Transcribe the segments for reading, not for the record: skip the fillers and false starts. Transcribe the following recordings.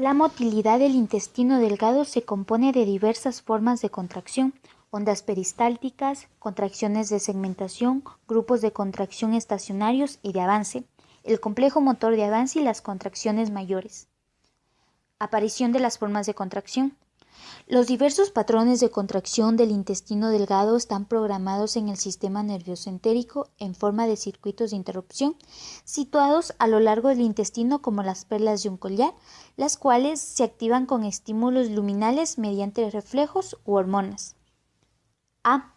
La motilidad del intestino delgado se compone de diversas formas de contracción: ondas peristálticas, contracciones de segmentación, grupos de contracción estacionarios y de avance, el complejo motor de avance y las contracciones mayores. Aparición de las formas de contracción. Los diversos patrones de contracción del intestino delgado están programados en el sistema nervioso entérico en forma de circuitos de interrupción situados a lo largo del intestino como las perlas de un collar, las cuales se activan con estímulos luminales mediante reflejos u hormonas. A.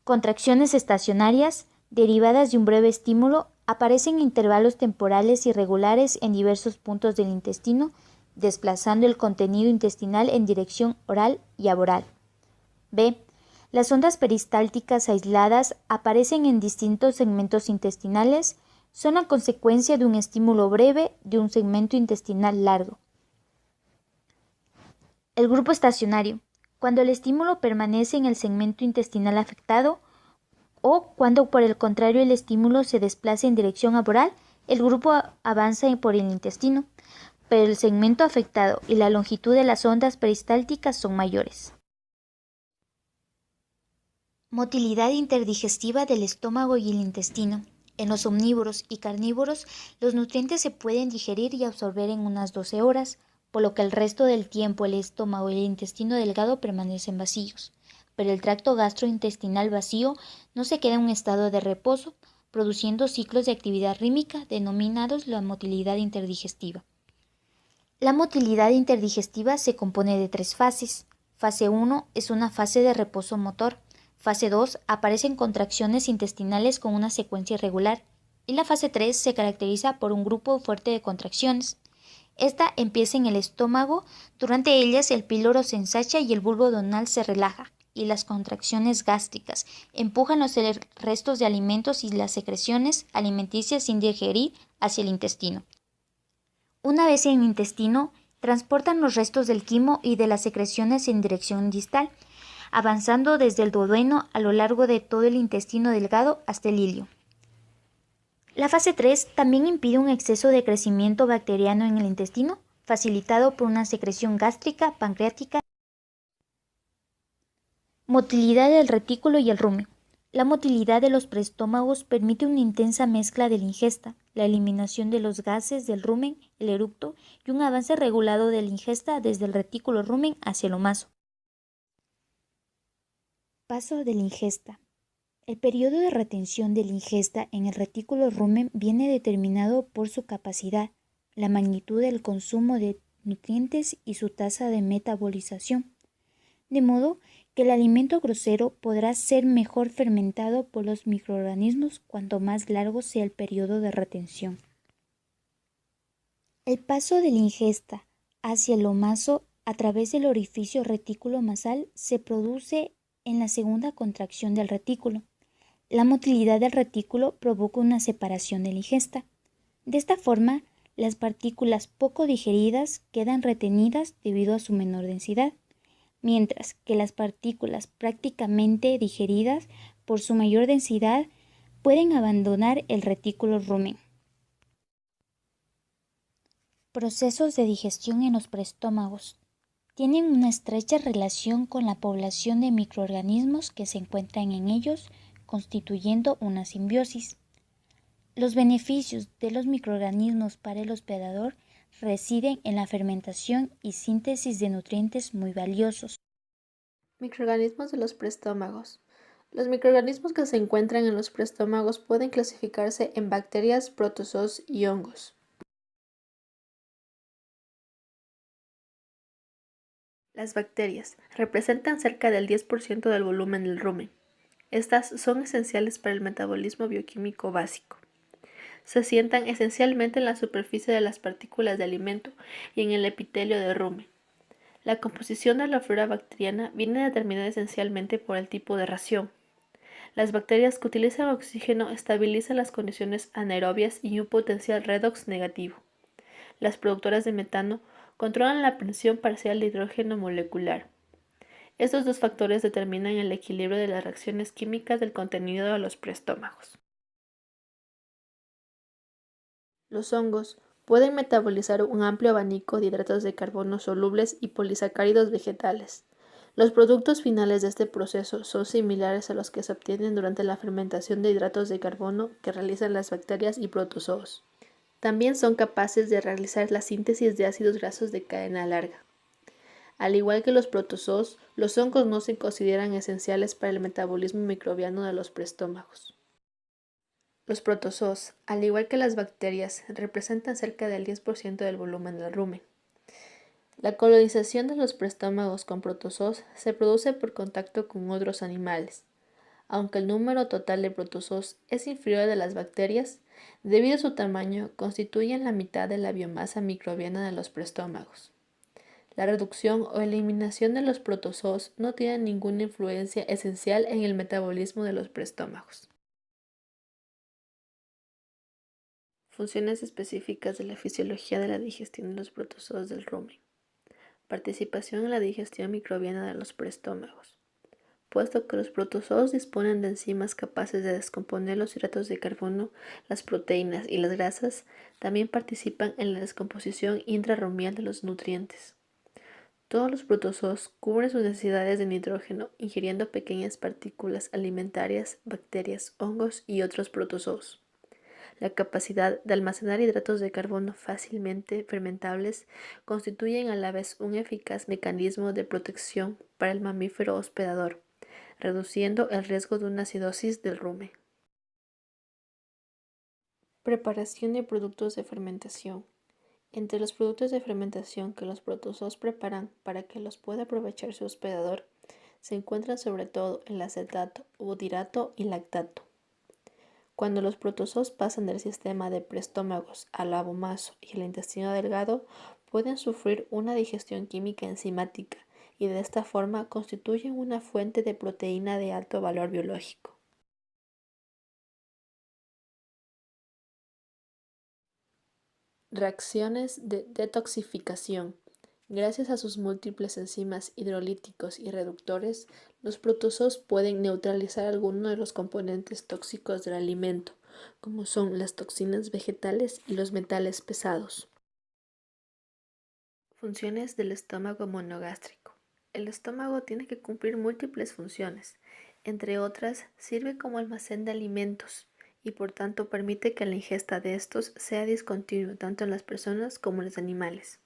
Contracciones estacionarias derivadas de un breve estímulo aparecen en intervalos temporales irregulares en diversos puntos del intestino, desplazando el contenido intestinal en dirección oral y aboral. B. Las ondas peristálticas aisladas aparecen en distintos segmentos intestinales, son la consecuencia de un estímulo breve de un segmento intestinal largo. El grupo estacionario, cuando el estímulo permanece en el segmento intestinal afectado, o cuando por el contrario el estímulo se desplaza en dirección aboral, el grupo avanza por el intestino, pero el segmento afectado y la longitud de las ondas peristálticas son mayores. Motilidad interdigestiva del estómago y el intestino. En los omnívoros y carnívoros, los nutrientes se pueden digerir y absorber en unas 12 horas, por lo que el resto del tiempo el estómago y el intestino delgado permanecen vacíos. Pero el tracto gastrointestinal vacío no se queda en un estado de reposo, produciendo ciclos de actividad rítmica denominados la motilidad interdigestiva. La motilidad interdigestiva se compone de 3 fases. Fase 1 es una fase de reposo motor. Fase 2 aparecen contracciones intestinales con una secuencia irregular. Y la fase 3 se caracteriza por un grupo fuerte de contracciones. Esta empieza en el estómago, durante ellas el píloro se ensancha y el bulbo duodenal se relaja, y las contracciones gástricas empujan los restos de alimentos y las secreciones alimenticias sin digerir hacia el intestino. Una vez en el intestino, transportan los restos del quimo y de las secreciones en dirección distal, avanzando desde el duodeno a lo largo de todo el intestino delgado hasta el ilio. La fase 3 también impide un exceso de crecimiento bacteriano en el intestino, facilitado por una secreción gástrica, pancreática. Motilidad del retículo y el rumen. La motilidad de los preestómagos permite una intensa mezcla de la ingesta, la eliminación de los gases del rumen, el eructo, y un avance regulado de la ingesta desde el retículo rumen hacia el omaso. Paso de la ingesta. El periodo de retención de la ingesta en el retículo rumen viene determinado por su capacidad, la magnitud del consumo de nutrientes y su tasa de metabolización, de modo que el alimento grosero podrá ser mejor fermentado por los microorganismos cuanto más largo sea el periodo de retención. El paso de la ingesta hacia el omaso a través del orificio retículo-masal se produce en la segunda contracción del retículo. La motilidad del retículo provoca una separación de la ingesta. De esta forma, las partículas poco digeridas quedan retenidas debido a su menor densidad, mientras que las partículas prácticamente digeridas por su mayor densidad pueden abandonar el retículo rumen. Procesos de digestión en los preestómagos tienen una estrecha relación con la población de microorganismos que se encuentran en ellos, constituyendo una simbiosis. Los beneficios de los microorganismos para el hospedador residen en la fermentación y síntesis de nutrientes muy valiosos. Microorganismos de los preestómagos. Los microorganismos que se encuentran en los preestómagos pueden clasificarse en bacterias, protozoos y hongos. Las bacterias representan cerca del 10% del volumen del rumen. Estas son esenciales para el metabolismo bioquímico básico. Se asientan esencialmente en la superficie de las partículas de alimento y en el epitelio del rumen. La composición de la flora bacteriana viene determinada esencialmente por el tipo de ración. Las bacterias que utilizan oxígeno estabilizan las condiciones anaerobias y un potencial redox negativo. Las productoras de metano controlan la presión parcial de hidrógeno molecular. Estos dos factores determinan el equilibrio de las reacciones químicas del contenido de los preestómagos. Los hongos Pueden metabolizar un amplio abanico de hidratos de carbono solubles y polisacáridos vegetales. Los productos finales de este proceso son similares a los que se obtienen durante la fermentación de hidratos de carbono que realizan las bacterias y protozoos. También son capaces de realizar la síntesis de ácidos grasos de cadena larga. Al igual que los protozoos, los hongos no se consideran esenciales para el metabolismo microbiano de los preestómagos. Los protozoos, al igual que las bacterias, representan cerca del 10% del volumen del rumen. La colonización de los preestómagos con protozoos se produce por contacto con otros animales. Aunque el número total de protozoos es inferior al de las bacterias, debido a su tamaño, constituyen la mitad de la biomasa microbiana de los preestómagos. La reducción o eliminación de los protozoos no tiene ninguna influencia esencial en el metabolismo de los preestómagos. Funciones específicas de la fisiología de la digestión de los protozoos del rumen. Participación en la digestión microbiana de los preestómagos. Puesto que los protozoos disponen de enzimas capaces de descomponer los hidratos de carbono, las proteínas y las grasas, también participan en la descomposición intrarrumial de los nutrientes. Todos los protozoos cubren sus necesidades de nitrógeno ingiriendo pequeñas partículas alimentarias, bacterias, hongos y otros protozoos. La capacidad de almacenar hidratos de carbono fácilmente fermentables constituyen a la vez un eficaz mecanismo de protección para el mamífero hospedador, reduciendo el riesgo de una acidosis del rumen. Preparación de productos de fermentación. Entre los productos de fermentación que los protozoos preparan para que los pueda aprovechar su hospedador, se encuentran sobre todo el acetato, butirato y lactato. Cuando los protozoos pasan del sistema de preestómagos al abomaso y el intestino delgado, pueden sufrir una digestión química enzimática y de esta forma constituyen una fuente de proteína de alto valor biológico. Reacciones de detoxificación. Gracias a sus múltiples enzimas hidrolíticos y reductores, los protozoos pueden neutralizar algunos de los componentes tóxicos del alimento, como son las toxinas vegetales y los metales pesados. Funciones del estómago monogástrico. El estómago tiene que cumplir múltiples funciones. Entre otras, sirve como almacén de alimentos y por tanto permite que la ingesta de estos sea discontinua tanto en las personas como en los animales.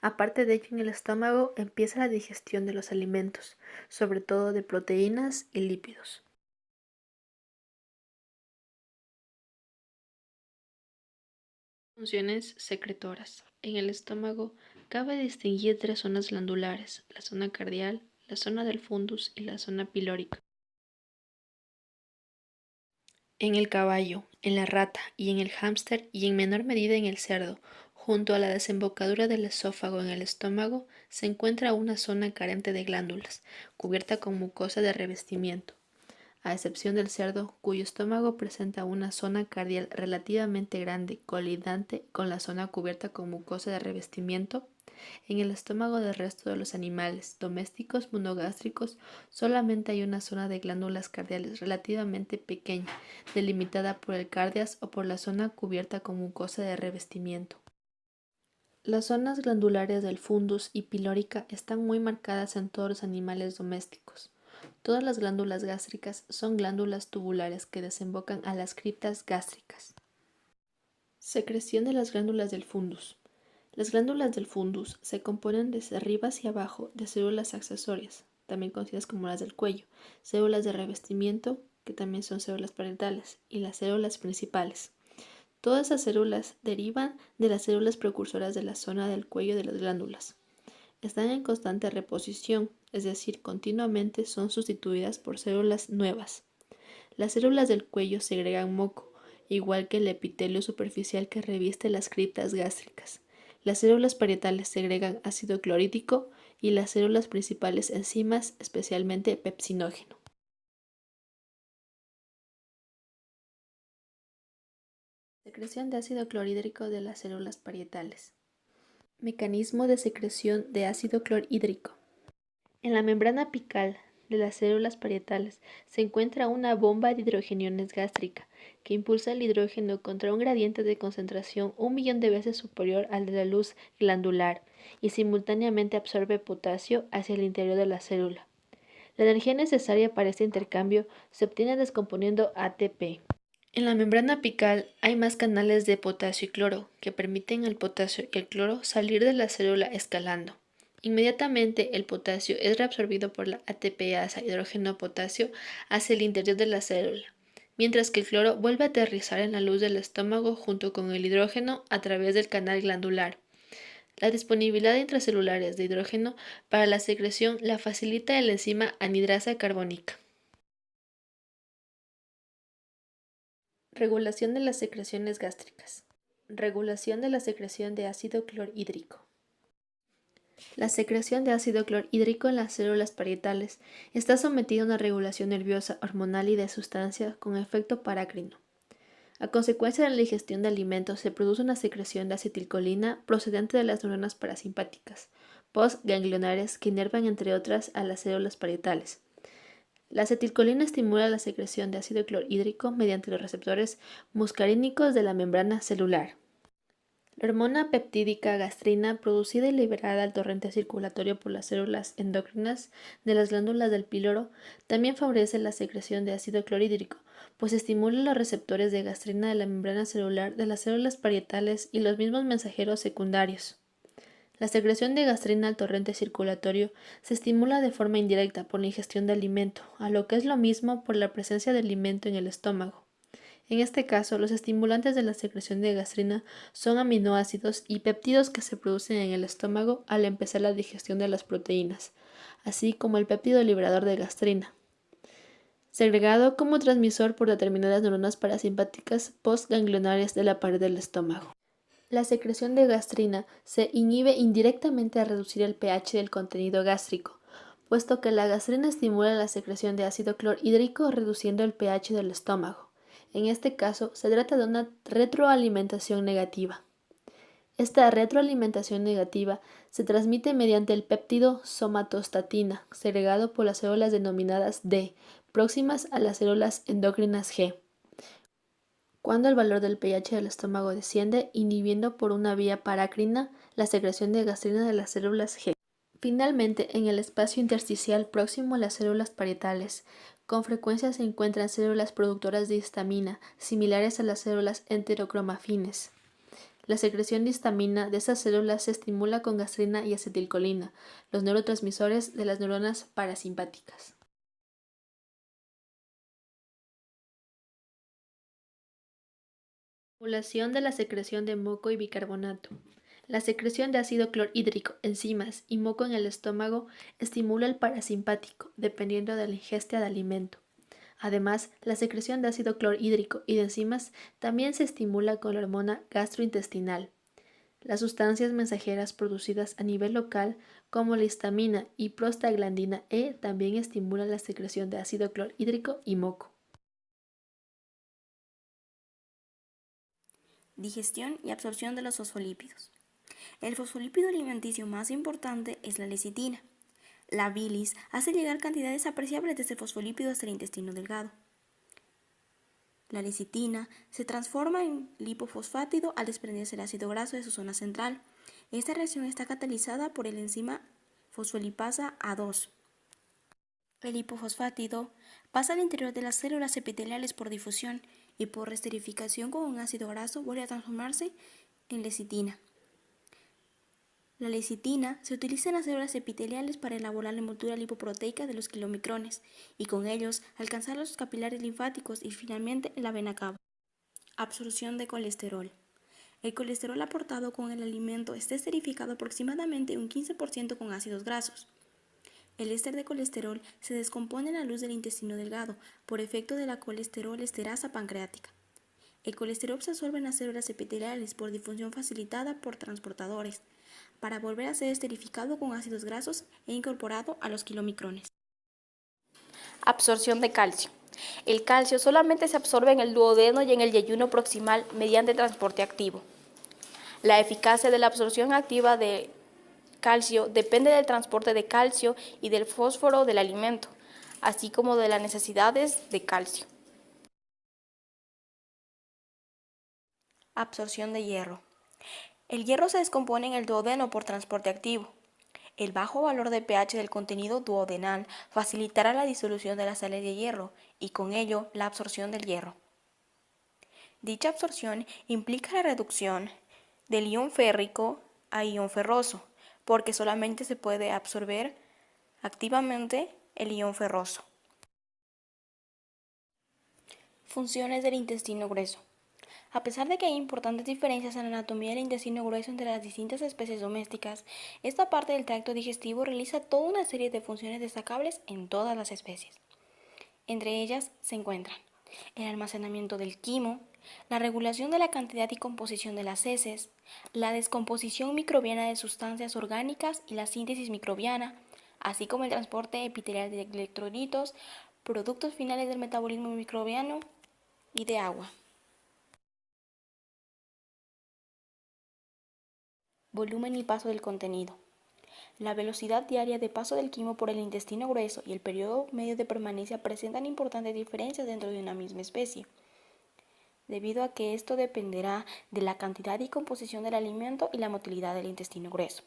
Aparte de ello, en el estómago empieza la digestión de los alimentos, sobre todo de proteínas y lípidos. Funciones secretoras. En el estómago cabe distinguir tres zonas glandulares: la zona cardial, la zona del fundus y la zona pilórica. En el caballo, en la rata y en el hámster y en menor medida en el cerdo, junto a la desembocadura del esófago en el estómago, se encuentra una zona carente de glándulas, cubierta con mucosa de revestimiento. A excepción del cerdo, cuyo estómago presenta una zona cardial relativamente grande, colindante con la zona cubierta con mucosa de revestimiento, en el estómago del resto de los animales domésticos monogástricos solamente hay una zona de glándulas cardiales relativamente pequeña, delimitada por el cardias o por la zona cubierta con mucosa de revestimiento. Las zonas glandulares del fundus y pilórica están muy marcadas en todos los animales domésticos. Todas las glándulas gástricas son glándulas tubulares que desembocan a las criptas gástricas. Secreción de las glándulas del fundus. Las glándulas del fundus se componen desde arriba hacia abajo de células accesorias, también conocidas como las del cuello, células de revestimiento, que también son células parietales, y las células principales. Todas esas células derivan de las células precursoras de la zona del cuello de las glándulas. Están en constante reposición, es decir, continuamente son sustituidas por células nuevas. Las células del cuello segregan moco, igual que el epitelio superficial que reviste las criptas gástricas. Las células parietales segregan ácido clorhídrico y las células principales enzimas, especialmente pepsinógeno. Secreción de ácido clorhídrico de las células parietales. Mecanismo de secreción de ácido clorhídrico. En la membrana apical de las células parietales se encuentra una bomba de hidrogeniones gástrica que impulsa el hidrógeno contra un gradiente de concentración 1.000.000 de veces superior al de la luz glandular y simultáneamente absorbe potasio hacia el interior de la célula. La energía necesaria para este intercambio se obtiene descomponiendo ATP. En la membrana apical hay más canales de potasio y cloro que permiten al potasio y el cloro salir de la célula escalando. Inmediatamente el potasio es reabsorbido por la ATPasa hidrógeno-potasio hacia el interior de la célula, mientras que el cloro vuelve a aterrizar en la luz del estómago junto con el hidrógeno a través del canal glandular. La disponibilidad intracelulares de hidrógeno para la secreción la facilita la enzima anidrasa carbónica. Regulación de las secreciones gástricas. Regulación de la secreción de ácido clorhídrico. La secreción de ácido clorhídrico en las células parietales está sometida a una regulación nerviosa, hormonal y de sustancia con efecto parácrino. A consecuencia de la digestión de alimentos se produce una secreción de acetilcolina procedente de las neuronas parasimpáticas, postganglionares que inervan entre otras a las células parietales. La acetilcolina estimula la secreción de ácido clorhídrico mediante los receptores muscarínicos de la membrana celular. La hormona peptídica gastrina, producida y liberada al torrente circulatorio por las células endocrinas de las glándulas del píloro, también favorece la secreción de ácido clorhídrico, pues estimula los receptores de gastrina de la membrana celular de las células parietales y los mismos mensajeros secundarios. La secreción de gastrina al torrente circulatorio se estimula de forma indirecta por la ingestión de alimento, a lo que es lo mismo por la presencia de alimento en el estómago. En este caso, los estimulantes de la secreción de gastrina son aminoácidos y péptidos que se producen en el estómago al empezar la digestión de las proteínas, así como el péptido liberador de gastrina, segregado como transmisor por determinadas neuronas parasimpáticas postganglionares de la pared del estómago. La secreción de gastrina se inhibe indirectamente al reducir el pH del contenido gástrico, puesto que la gastrina estimula la secreción de ácido clorhídrico reduciendo el pH del estómago. En este caso, se trata de una retroalimentación negativa. Esta retroalimentación negativa se transmite mediante el péptido somatostatina, segregado por las células denominadas D, próximas a las células endócrinas G, cuando el valor del pH del estómago desciende, inhibiendo por una vía parácrina la secreción de gastrina de las células G. Finalmente, en el espacio intersticial próximo a las células parietales, con frecuencia se encuentran células productoras de histamina, similares a las células enterocromafines. La secreción de histamina de esas células se estimula con gastrina y acetilcolina, los neurotransmisores de las neuronas parasimpáticas. Regulación de la secreción de moco y bicarbonato. La secreción de ácido clorhídrico, enzimas y moco en el estómago estimula el parasimpático, dependiendo de la ingesta de alimento. Además, la secreción de ácido clorhídrico y de enzimas también se estimula con la hormona gastrointestinal. Las sustancias mensajeras producidas a nivel local, como la histamina y prostaglandina E, también estimulan la secreción de ácido clorhídrico y moco. Digestión y absorción de los fosfolípidos. El fosfolípido alimenticio más importante es la lecitina. La bilis hace llegar cantidades apreciables de este fosfolípido hasta el intestino delgado. La lecitina se transforma en lipofosfátido al desprenderse el ácido graso de su zona central. Esta reacción está catalizada por el enzima fosfolipasa A2. El lipofosfátido pasa al interior de las células epiteliales por difusión y por esterificación con un ácido graso vuelve a transformarse en lecitina. La lecitina se utiliza en las células epiteliales para elaborar la envoltura lipoproteica de los kilomicrones y con ellos alcanzar los capilares linfáticos y finalmente la vena cava. Absorción de colesterol. El colesterol aportado con el alimento está esterificado aproximadamente un 15% con ácidos grasos. El éster de colesterol se descompone en la luz del intestino delgado por efecto de la colesterol esterasa pancreática. El colesterol se absorbe en las células epiteliales por difusión facilitada por transportadores, para volver a ser esterificado con ácidos grasos e incorporado a los kilomicrones. Absorción de calcio. El calcio solamente se absorbe en el duodeno y en el yeyuno proximal mediante transporte activo. La eficacia de la absorción activa de calcio depende del transporte de calcio y del fósforo del alimento. así como de las necesidades de calcio. Absorción de hierro. El hierro se descompone en el duodeno por transporte activo. El bajo valor de pH del contenido duodenal facilitará la disolución de las sales de hierro y con ello la absorción del hierro. Dicha absorción implica la reducción del ion férrico a ion ferroso, porque solamente se puede absorber activamente el ion ferroso. Funciones del intestino grueso. A pesar de que hay importantes diferencias en la anatomía del intestino grueso entre las distintas especies domésticas, esta parte del tracto digestivo realiza toda una serie de funciones destacables en todas las especies. Entre ellas se encuentran el almacenamiento del quimo, la regulación de la cantidad y composición de las heces, la descomposición microbiana de sustancias orgánicas y la síntesis microbiana, así como el transporte epitelial de electrolitos, productos finales del metabolismo microbiano y de agua. Volumen y paso del contenido. La velocidad diaria de paso del quimo por el intestino grueso y el periodo medio de permanencia presentan importantes diferencias dentro de una misma especie, debido a que esto dependerá de la cantidad y composición del alimento y la motilidad del intestino grueso.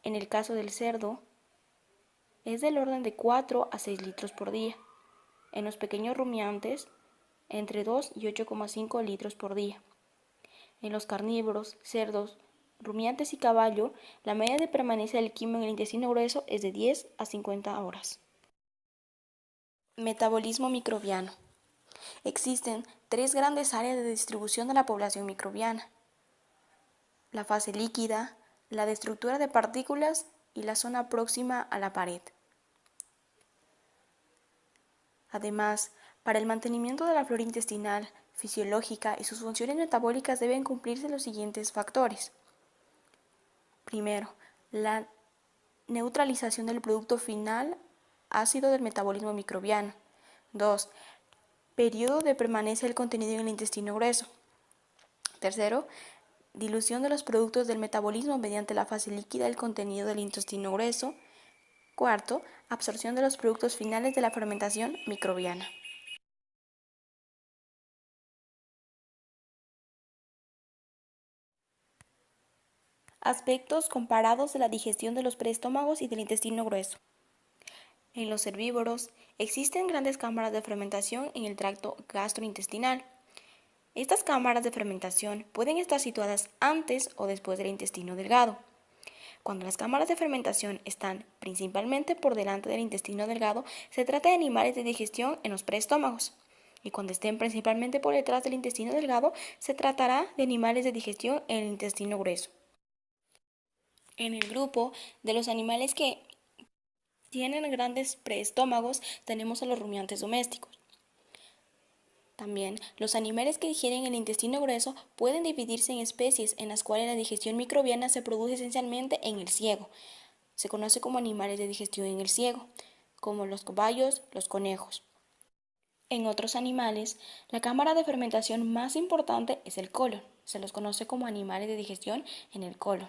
En el caso del cerdo, es del orden de 4 a 6 litros por día. En los pequeños rumiantes, entre 2 y 8,5 litros por día. En los carnívoros, cerdos, rumiantes y caballo, la media de permanencia del quimo en el intestino grueso es de 10 a 50 horas. Metabolismo microbiano. Existen 3 grandes áreas de distribución de la población microbiana: la fase líquida, la de estructura de partículas y la zona próxima a la pared. Además, para el mantenimiento de la flora intestinal fisiológica y sus funciones metabólicas deben cumplirse los siguientes factores. Primero, la neutralización del producto final ácido del metabolismo microbiano. 2. Periodo de permanencia del contenido en el intestino grueso. Tercero, dilución de los productos del metabolismo mediante la fase líquida del contenido del intestino grueso. Cuarto, absorción de los productos finales de la fermentación microbiana. Aspectos comparados de la digestión de los preestómagos y del intestino grueso. En los herbívoros existen grandes cámaras de fermentación en el tracto gastrointestinal. Estas cámaras de fermentación pueden estar situadas antes o después del intestino delgado. Cuando las cámaras de fermentación están principalmente por delante del intestino delgado, se trata de animales de digestión en los preestómagos. Y cuando estén principalmente por detrás del intestino delgado, se tratará de animales de digestión en el intestino grueso. En el grupo de los animales que tienen grandes preestómagos tenemos a los rumiantes domésticos. También los animales que digieren el intestino grueso pueden dividirse en especies en las cuales la digestión microbiana se produce esencialmente en el ciego. Se conoce como animales de digestión en el ciego, como los caballos, los conejos. En otros animales, la cámara de fermentación más importante es el colon. Se los conoce como animales de digestión en el colon.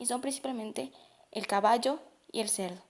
Y son principalmente el caballo y el cerdo.